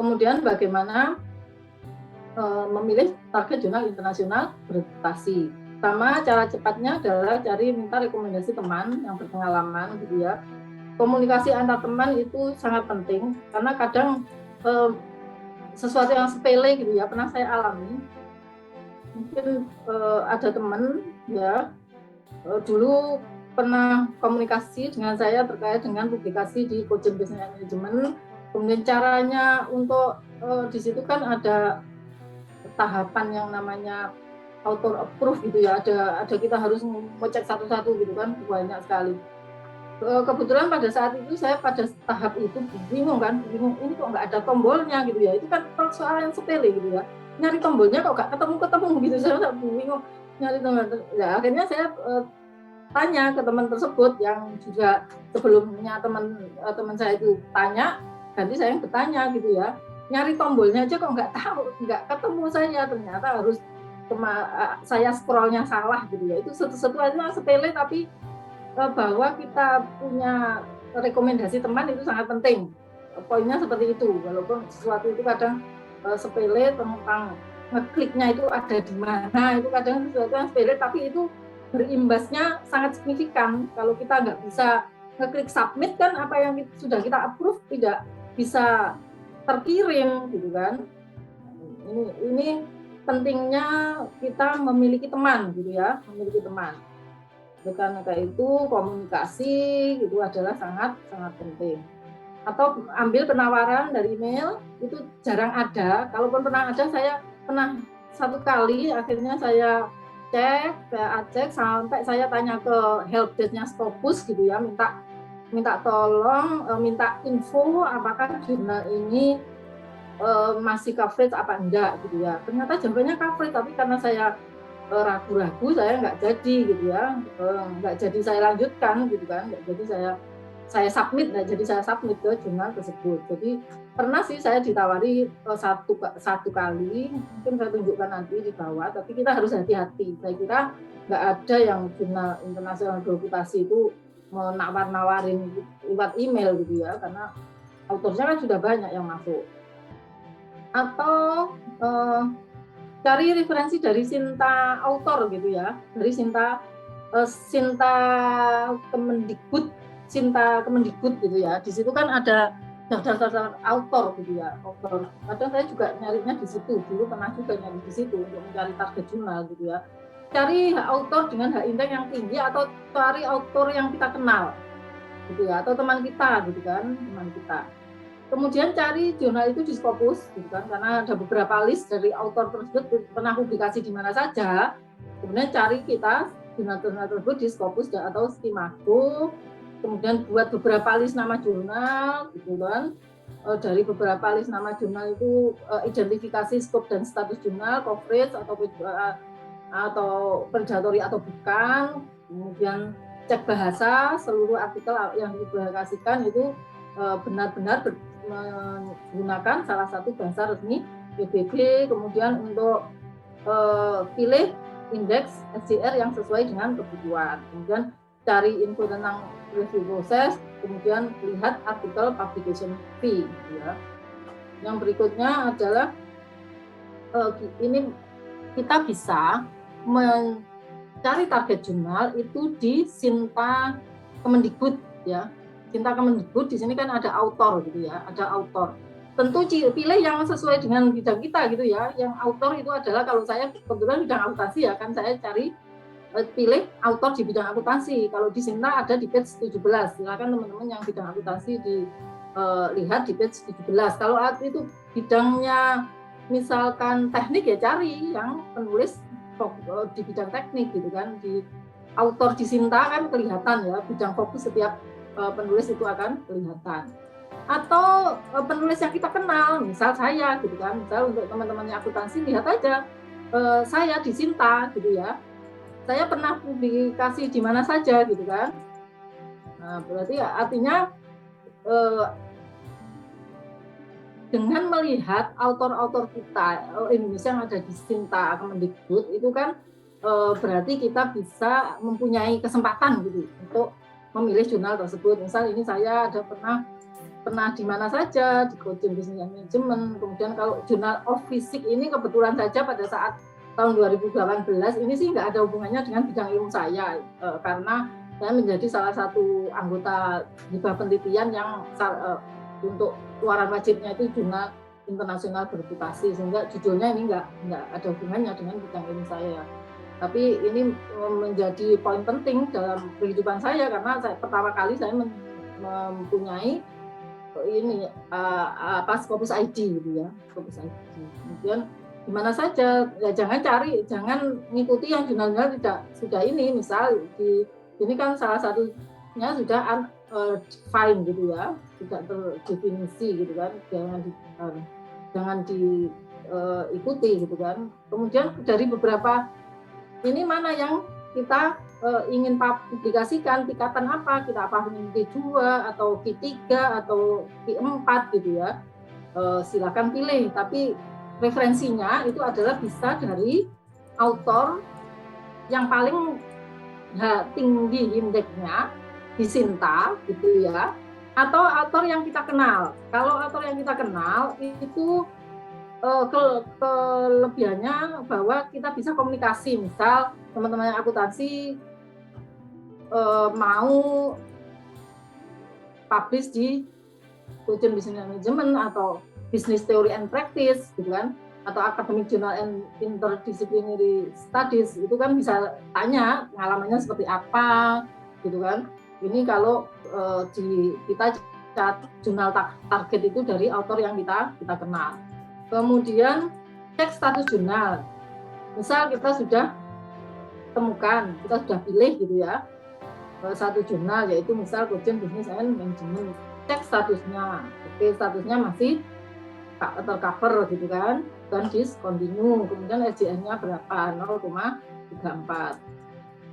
Kemudian bagaimana memilih target jurnal internasional berreputasi. Pertama, cara cepatnya adalah cari minta rekomendasi teman yang berpengalaman gitu ya. Komunikasi antar teman itu sangat penting karena kadang sesuatu yang sepele gitu ya, pernah saya alami. Mungkin ada teman ya dulu pernah komunikasi dengan saya terkait dengan publikasi di Coaching Business Management. Kemudian caranya untuk di situ kan ada tahapan yang namanya author approve gitu ya, ada kita harus mengecek satu-satu gitu kan, banyak sekali. Kebetulan pada saat itu saya pada tahap itu bingung ini kok nggak ada tombolnya gitu ya, itu kan soal yang sepele gitu ya, nyari tombolnya kok nggak ketemu gitu, saya bingung nyari tombol. Ya akhirnya saya tanya ke teman tersebut yang juga sebelumnya teman saya itu tanya, ganti saya yang bertanya gitu ya, nyari tombolnya aja kok nggak tahu, nggak ketemu saya, ternyata harus saya scrollnya salah gitu ya. Itu sesuatu sepele tapi bahwa kita punya rekomendasi teman itu sangat penting. Poinnya seperti itu, walaupun sesuatu itu kadang sepele tentang ngekliknya itu ada di mana, itu kadang sesuatu yang sepele tapi itu berimbasnya sangat signifikan. Kalau kita nggak bisa ngeklik submit kan apa yang sudah kita approve tidak bisa terkirim gitu kan. Ini pentingnya kita memiliki teman gitu ya, memiliki teman. Karena itu komunikasi itu adalah sangat penting. Atau ambil penawaran dari email itu jarang ada. Kalaupun pernah ada, saya pernah satu kali akhirnya saya cek sampai saya tanya ke helpdesk-nya Scopus gitu ya, minta tolong, minta info apakah jurnal ini masih coverage apa enggak gitu ya. Ternyata jawabannya coverage, tapi karena saya ragu-ragu saya nggak jadi gitu ya, nggak jadi saya lanjutkan gitu kan, nggak jadi saya submit, nggak jadi saya submit ke jurnal tersebut. Jadi pernah sih saya ditawari satu kali, mungkin saya tunjukkan nanti di bawah, tapi kita harus hati-hati. Saya kira nggak ada yang jurnal internasional berreputasi itu menawar-nawarin lewat email gitu ya, karena autornya kan sudah banyak yang masuk. Atau cari referensi dari Sinta autor gitu ya, dari Sinta Kemendikbud gitu ya. Di situ kan ada daftar autor gitu ya, autor. Kadang saya juga nyarinya di situ, dulu pernah juga nyari di situ untuk mencari target jurnal gitu ya. Cari autor dengan hak intek yang tinggi atau cari autor yang kita kenal gitu ya, atau teman kita gitu kan, teman kita. Kemudian cari jurnal itu di Scopus, gitu kan, karena ada beberapa list dari autor tersebut pernah publikasi di mana saja. Kemudian cari kita jurnal-jurnal tersebut di Scopus atau Skimago. Kemudian buat beberapa list nama jurnal, gitu kan. Dari beberapa list nama jurnal itu identifikasi skop dan status jurnal, coverage atau predatory atau bukan. Kemudian cek bahasa, seluruh artikel yang dipublikasikan itu benar-benar menggunakan salah satu bahasa resmi PBB. Kemudian untuk pilih indeks SJR yang sesuai dengan kebutuhan. Kemudian cari info tentang review proses, kemudian lihat artikel publication fee. Ya. Yang berikutnya adalah ini kita bisa mencari target jurnal itu di Sinta Kemendikbud ya. Sinta Kemendikbud di sini kan ada autor gitu ya, ada autor. Tentu pilih yang sesuai dengan bidang kita gitu ya. Yang autor itu adalah, kalau saya kebetulan bidang akuntansi ya, kan saya cari pilih autor di bidang akuntansi. Kalau di Sinta ada di page 17. Silakan teman-teman yang bidang akuntansi lihat di page 17. Kalau itu bidangnya misalkan teknik ya cari yang penulis di bidang teknik gitu kan. Di autor di Sinta kan kelihatan ya, bidang fokus setiap penulis itu akan kelihatan. Atau penulis yang kita kenal, misal saya gitu kan, misal untuk teman-temannya akuntansi lihat aja saya di Sinta gitu ya, saya pernah publikasi di mana saja gitu kan. Nah, berarti artinya dengan melihat autor-autor kita Indonesia yang ada di Sinta Kemendikbud itu kan berarti kita bisa mempunyai kesempatan gitu untuk memilih jurnal tersebut. Misal ini saya ada pernah pernah di mana saja, di Coaching Business and Management. Kemudian kalau Journal of Physics ini kebetulan saja pada saat tahun 2018 ini sih nggak ada hubungannya dengan bidang ilmu saya, karena saya menjadi salah satu anggota hibah penelitian yang untuk keluaran wajibnya itu Jurnal Internasional Bereputasi, sehingga judulnya ini nggak ada hubungannya dengan bidang ilmu saya. Tapi ini menjadi poin penting dalam kehidupan saya karena pertama kali saya mempunyai ini Scopus ID gitu ya, Scopus ID. Kemudian di mana saja, ya jangan ngikuti yang jurnal-jurnal tidak sudah ini, misal di ini kan salah satunya sudah undefined gitu ya, tidak terdefinisi gitu kan, jangan diikuti gitu kan. Kemudian dari beberapa ini mana yang kita ingin publikasikan, tingkatan apa, kita apa Q2 atau Q3 atau Q4 gitu ya, silakan pilih, tapi referensinya itu adalah bisa dari author yang paling tinggi indeksnya di Sinta gitu ya, atau author yang kita kenal. Kalau author yang kita kenal itu kelebihannya bahwa kita bisa komunikasi, misal teman-teman yang akuntansi mau publish di Coaching Business Management atau Business Theory and Practice gitu kan, atau Academic Journal and Interdisciplinary Studies, itu kan bisa tanya pengalamannya seperti apa gitu kan. Ini kalau kita jurnal target itu dari author yang kita kenal. Kemudian cek status jurnal. Misal kita sudah temukan, kita sudah pilih gitu ya, satu jurnal yaitu misal Coaching Business and Management. Cek statusnya. Oke, statusnya masih tercover gitu kan, dan discontinue. Kemudian SJN-nya berapa? 0,34.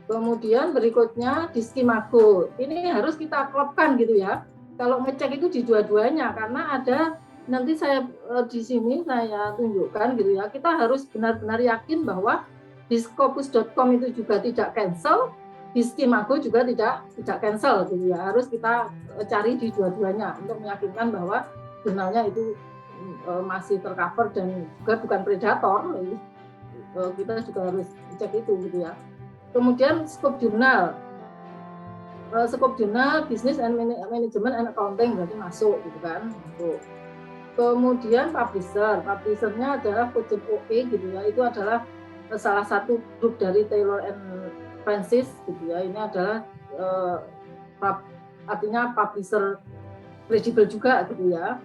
Kemudian berikutnya di Skimago. Ini harus kita klopkan gitu ya. Kalau ngecek itu di dua-duanya, karena ada nanti saya di sini saya tunjukkan gitu ya. Kita harus benar-benar yakin bahwa di Scopus.com itu juga tidak cancel, di Skimago juga tidak cancel gitu ya. Harus kita cari di dua-duanya untuk meyakinkan bahwa jurnalnya itu masih tercover dan juga bukan predator. Kita juga harus cek itu gitu ya. Kemudian scope jurnal Business and Management and Accounting berarti masuk gitu kan. Kemudian publishernya adalah Coaching OE gitu ya, itu adalah salah satu grup dari Taylor and Francis gitu ya. Ini adalah artinya publisher kredibel juga gitu ya.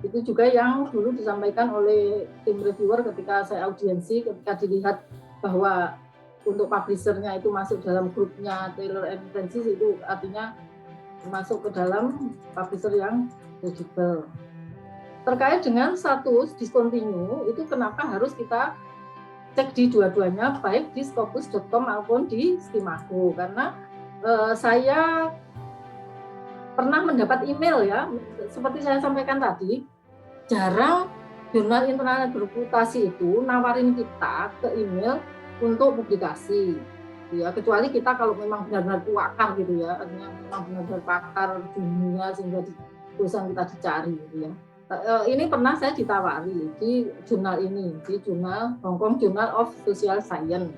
Itu juga yang dulu disampaikan oleh tim reviewer ketika saya audiensi, ketika dilihat bahwa untuk publishernya itu masuk dalam grupnya Taylor and Francis, itu artinya masuk ke dalam publisher yang kredibel. Terkait dengan status discontinue, itu kenapa harus kita cek di dua-duanya, baik di Scopus.com maupun di Skimago, karena saya pernah mendapat email ya, seperti saya sampaikan tadi, jarang jurnal internasional bereputasi itu nawarin kita ke email untuk publikasi ya, kecuali kita kalau memang benar-benar pakar gitu ya, artinya memang benar-benar pakar dunia sehingga perusahaan kita dicari gitu ya. Ini pernah saya ditawari di jurnal ini, di jurnal Hong Kong Journal of Social Science.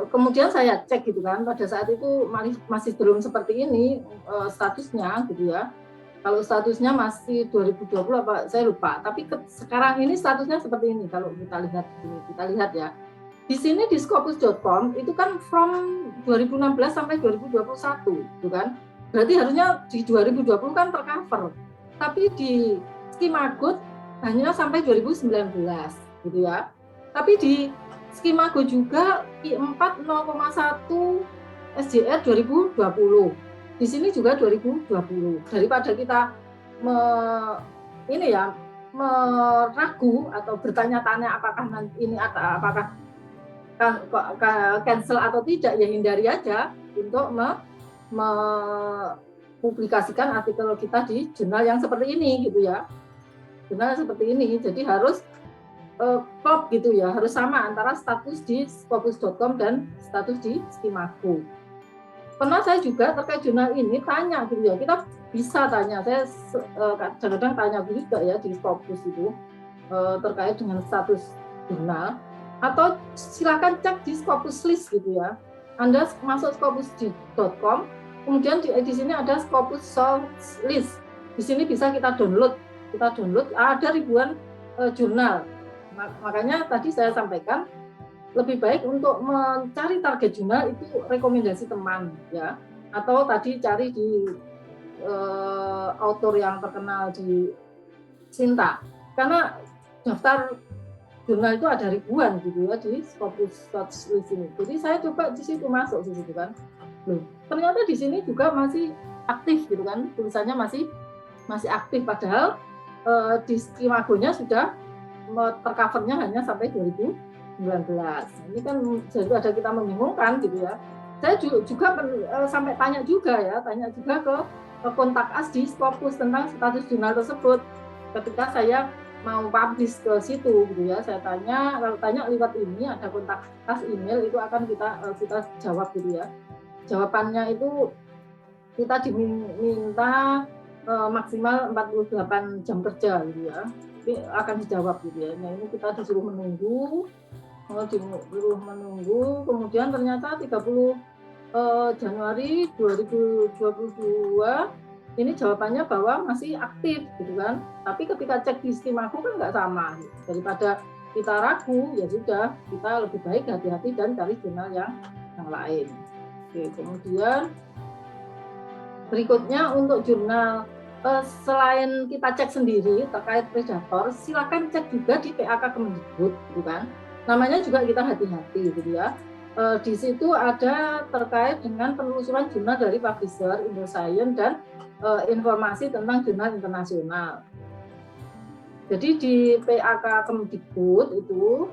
Kemudian saya cek gitu kan, pada saat itu masih belum seperti ini statusnya gitu ya. Kalau statusnya masih 2020 apa saya lupa, tapi sekarang ini statusnya seperti ini. Kalau kita lihat ya. Di sini di Scopus.com itu kan from 2016 sampai 2021 gitu kan. Berarti harusnya di 2020 kan tercover. Tapi di Skimago hanya sampai 2019 gitu ya. Tapi di Skimago juga Q4 0,1 SJR 2020. Di sini juga 2020. Daripada kita meragu atau bertanya-tanya apakah cancel atau tidak, ya hindari aja untuk mempublikasikan artikel kita di jurnal yang seperti ini gitu ya. Jurnal seperti ini, jadi harus klop gitu ya, harus sama antara status di Scopus.com dan status di Skimago. Pernah saya juga terkait jurnal ini tanya gitu ya, kita bisa tanya, saya kadang-kadang tanya juga ya di Scopus itu terkait dengan status jurnal, atau silakan cek di Scopus list gitu ya. Anda masuk scopus.com, kemudian di sini ada Scopus source list. Di sini bisa kita download ada ribuan jurnal. Makanya tadi saya sampaikan lebih baik untuk mencari target jurnal itu rekomendasi teman ya, atau tadi cari di author yang terkenal di Sinta, karena daftar jurnal itu ada ribuan gitu ya di Scopus Search List ini. Jadi saya coba di situ masuk di situ kan. Loh, ternyata di sini juga masih aktif gitu kan, tulisannya masih aktif, padahal di Imagonya sudah tercovernya hanya sampai 2019. Ini kan jadi ada kita membingungkan gitu ya. Saya juga sampai tanya juga ke kontak us di Scopus tentang status jurnal tersebut. Ketika saya mau publish ke situ gitu ya, saya tanya, kalau tanya lewat ini ada kontak us email, itu akan kita jawab gitu ya. Jawabannya itu kita diminta maksimal 48 jam kerja gitu ya, tapi akan dijawab gitu ya. Nah ini kita disuruh menunggu, kemudian ternyata 30 Januari 2022 ini jawabannya bahwa masih aktif gitu kan, tapi ketika cek di Istimago kan nggak sama. Daripada kita ragu, ya sudah, kita lebih baik hati-hati dan cari jurnal yang lain. Oke, kemudian berikutnya untuk jurnal, selain kita cek sendiri terkait predator, silakan cek juga di PAK Kemendikbud gitu kan. Namanya juga kita hati-hati gitu ya. Di situ ada terkait dengan penelusuran jurnal dari publisher, Indoscience, dan informasi tentang jurnal internasional. Jadi di PAK Kemendikbud itu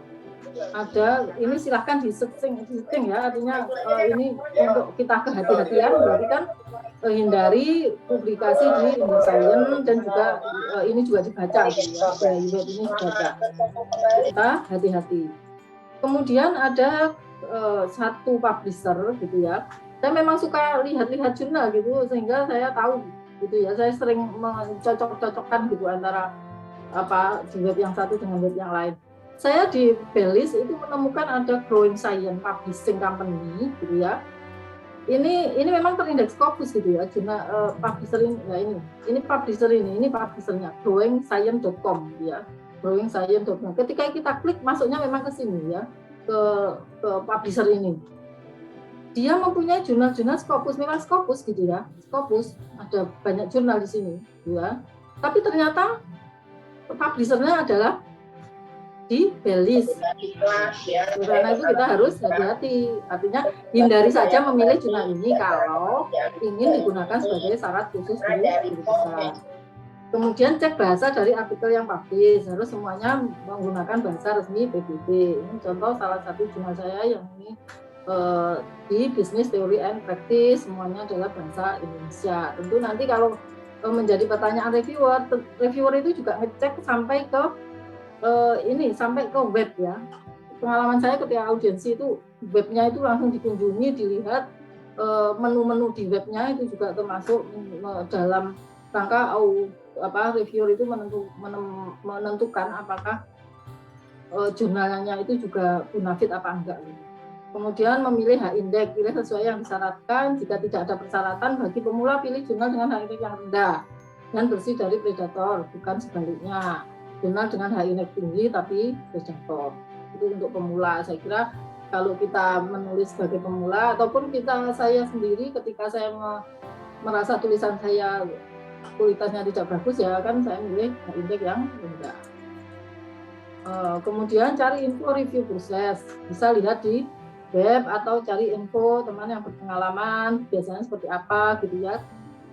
ada, ini silahkan di-setting ya, artinya ini untuk kita kehati-hatian, berarti kan hindari publikasi di Indoscience, dan juga ini juga dibaca gitu ya, web ini dibaca, kita hati-hati. Kemudian ada satu publisher gitu ya, saya memang suka lihat-lihat jurnal gitu, sehingga saya tahu gitu ya, saya sering mencocok-cocokkan gitu antara di web yang satu dengan web yang lain. Saya di Bellis itu menemukan ada Growing Science Publishing Company gitu ya. Ini memang terindeks Scopus gitu ya, jurnal publisher ini, ya ini publisher ini publishernya GrowingScience.com gitu ya, GrowingScience.com. Ketika kita klik masuknya memang ke sini ya, ke publisher ini. Dia mempunyai jurnal-jurnal Scopus, memang Scopus gitu ya, Scopus ada banyak jurnal di sini, ya. Tapi ternyata publishernya adalah di Bellis. Karena itu kita harus hati-hati. Artinya hindari saja memilih jurnal ini kalau ingin digunakan sebagai syarat khusus di guru besar. Kemudian cek bahasa dari artikel yang publish, harus semuanya menggunakan bahasa resmi PBB. Ini contoh salah satu jurnal saya yang ini di Business Theory and Practice, semuanya adalah bahasa Indonesia. Tentu nanti kalau menjadi pertanyaan reviewer itu juga ngecek sampai ke sampai ke web ya. Pengalaman saya ketika audiensi itu webnya itu langsung dikunjungi, dilihat menu-menu di webnya itu juga termasuk dalam rangka reviewer itu menentukan apakah jurnalnya itu juga bonafit apa enggak. Kemudian memilih H-index, pilih sesuai yang disyaratkan. Jika tidak ada persyaratan bagi pemula, pilih jurnal dengan H-index yang rendah dan bersih dari predator, bukan sebaliknya. Jurnal dengan H-index tinggi tapi predator. Itu untuk pemula. Saya kira kalau kita menulis sebagai pemula, ataupun saya sendiri ketika saya merasa tulisan saya kualitasnya tidak bagus, ya kan saya milih H-index yang rendah. Kemudian cari info review proses, bisa lihat di web atau cari info teman yang berpengalaman biasanya seperti apa gitu ya.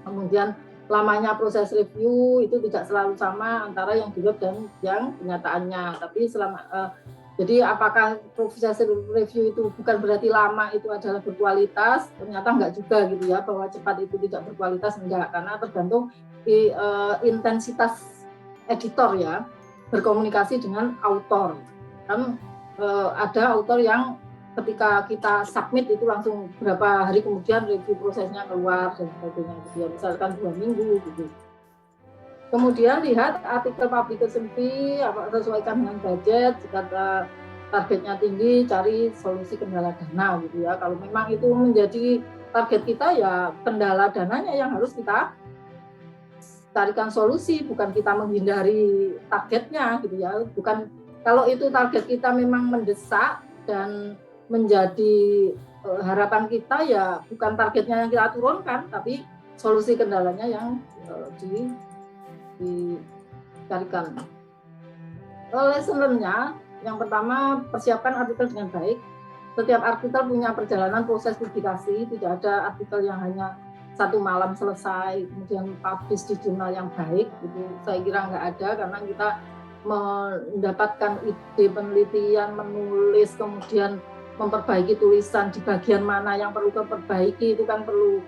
Kemudian lamanya proses review itu tidak selalu sama antara yang di web dan yang kenyataannya, tapi jadi apakah proses review itu bukan berarti lama itu adalah berkualitas? Ternyata enggak juga gitu ya, bahwa cepat itu tidak berkualitas, enggak, karena tergantung intensitas editor ya berkomunikasi dengan author. Kan ada author yang ketika kita submit itu langsung berapa hari kemudian review prosesnya keluar dan sebagainya gitu ya, misalkan 2 minggu gitu. Kemudian lihat artikel publication fee, sesuaikan dengan budget. Jika targetnya tinggi, cari solusi kendala dana gitu ya. Kalau memang itu menjadi target kita, ya kendala dananya yang harus kita carikan solusi, bukan kita menghindari targetnya gitu ya. Bukan, kalau itu target kita memang mendesak dan menjadi harapan kita, ya bukan targetnya yang kita turunkan, tapi solusi kendalanya yang dicarikan. Lesson learn-nya, yang pertama, persiapkan artikel dengan baik. Setiap artikel punya perjalanan proses publikasi, tidak ada artikel yang hanya satu malam selesai, kemudian publish di jurnal yang baik. Itu saya kira nggak ada, karena kita mendapatkan ide penelitian, menulis, kemudian memperbaiki tulisan di bagian mana yang perlu diperbaiki, itu kan perlu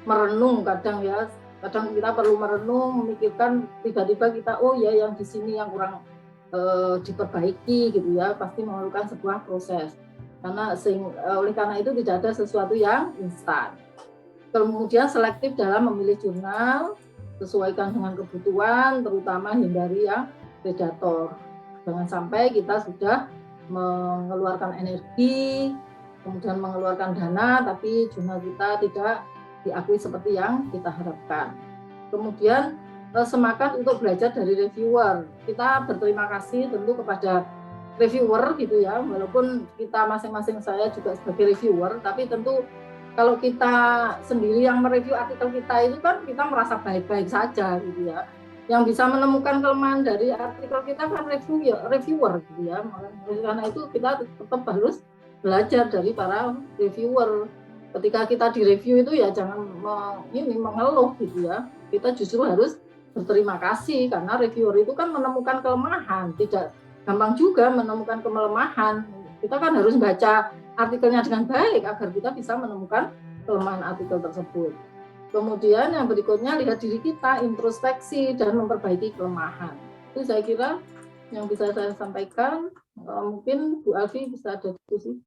merenung kadang ya. Kadang kita perlu merenung, memikirkan, tiba-tiba kita, oh ya yang di sini yang kurang diperbaiki gitu ya, pasti memerlukan sebuah proses. Oleh karena itu tidak ada sesuatu yang instan. Kemudian selektif dalam memilih jurnal, sesuaikan dengan kebutuhan, terutama hindari yang predator. Jangan sampai kita sudah mengeluarkan energi, kemudian mengeluarkan dana, tapi jurnal kita tidak diakui seperti yang kita harapkan. Kemudian semangat untuk belajar dari reviewer. Kita berterima kasih tentu kepada reviewer gitu ya, walaupun kita masing-masing, saya juga sebagai reviewer, tapi tentu kalau kita sendiri yang mereview artikel kita itu kan kita merasa baik-baik saja gitu ya. Yang bisa menemukan kelemahan dari artikel kita kan reviewer gitu ya. Karena itu kita tetap harus belajar dari para reviewer. Ketika kita direview itu ya jangan mengeluh gitu ya. Kita justru harus berterima kasih, karena reviewer itu kan menemukan kelemahan, tidak gampang juga menemukan kelemahan. Kita kan harus baca artikelnya dengan baik agar kita bisa menemukan kelemahan artikel tersebut. Kemudian yang berikutnya, lihat diri kita, introspeksi dan memperbaiki kelemahan. Itu saya kira yang bisa saya sampaikan. Mungkin Bu Alfi bisa ada diskusi.